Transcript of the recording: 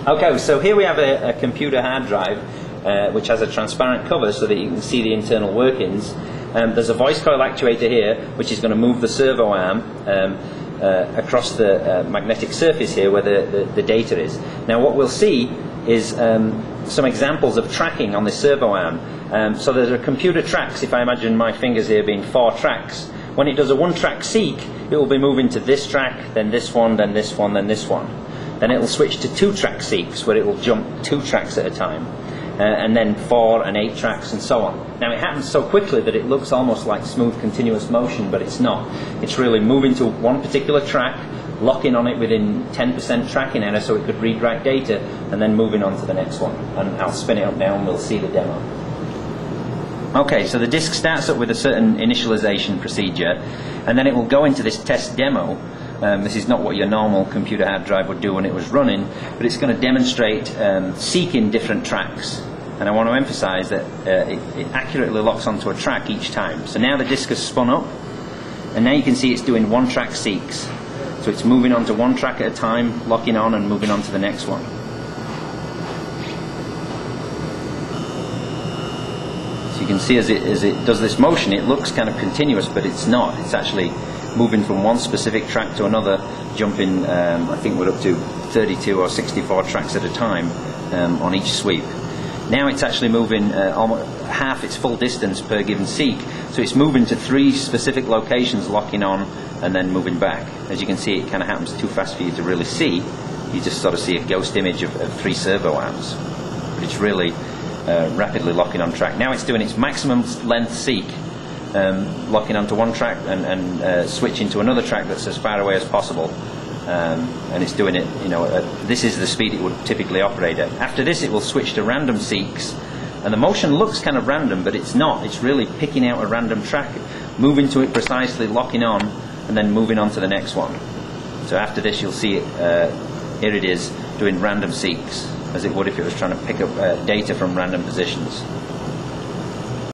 Okay, so here we have a computer hard drive which has a transparent cover so that you can see the internal workings. There's a voice coil actuator here which is going to move the servo arm across the magnetic surface here where the data is. Now what we'll see is some examples of tracking on the servo arm. So there are computer tracks. If I imagine my fingers here being 4 tracks, when it does a 1-track seek, it will be moving to this track, then this one, then this one, then this one. Then it will switch to 2-track seeks where it will jump 2 tracks at a time. And then 4 and 8 tracks and so on. Now it happens so quickly that it looks almost like smooth continuous motion, but it's not. It's really moving to one particular track, locking on it within 10% tracking error so it could read-write data, and then moving on to the next one. And I'll spin it up now and we'll see the demo. Okay, so the disk starts up with a certain initialization procedure, and then it will go into this test demo. This is not what your normal computer hard drive would do when it was running, but it's going to demonstrate seeking different tracks. And I want to emphasize that it accurately locks onto a track each time. So now the disk has spun up, and now you can see it's doing 1-track seeks. So it's moving on to 1 track at a time, locking on and moving on to the next one. So you can see as it does this motion, it looks kind of continuous, but it's not. It's actually moving from one specific track to another, jumping, I think we're up to 32 or 64 tracks at a time on each sweep. Now it's actually moving almost half its full distance per given seek, so it's moving to 3 specific locations, locking on and then moving back. As you can see, it kind of happens too fast for you to really see. You just sort of see a ghost image of 3 servo arms. But it's really rapidly locking on track. Now it's doing its maximum length seek, locking onto 1 track and switching to another track that's as far away as possible, and it's doing it, you know, this is the speed it would typically operate at. After this it will switch to random seeks, and the motion looks kind of random, but it's not. It's really picking out a random track, moving to it precisely, locking on, and then moving on to the next one. So after this you'll see it, here it is doing random seeks, as it would if it was trying to pick up data from random positions.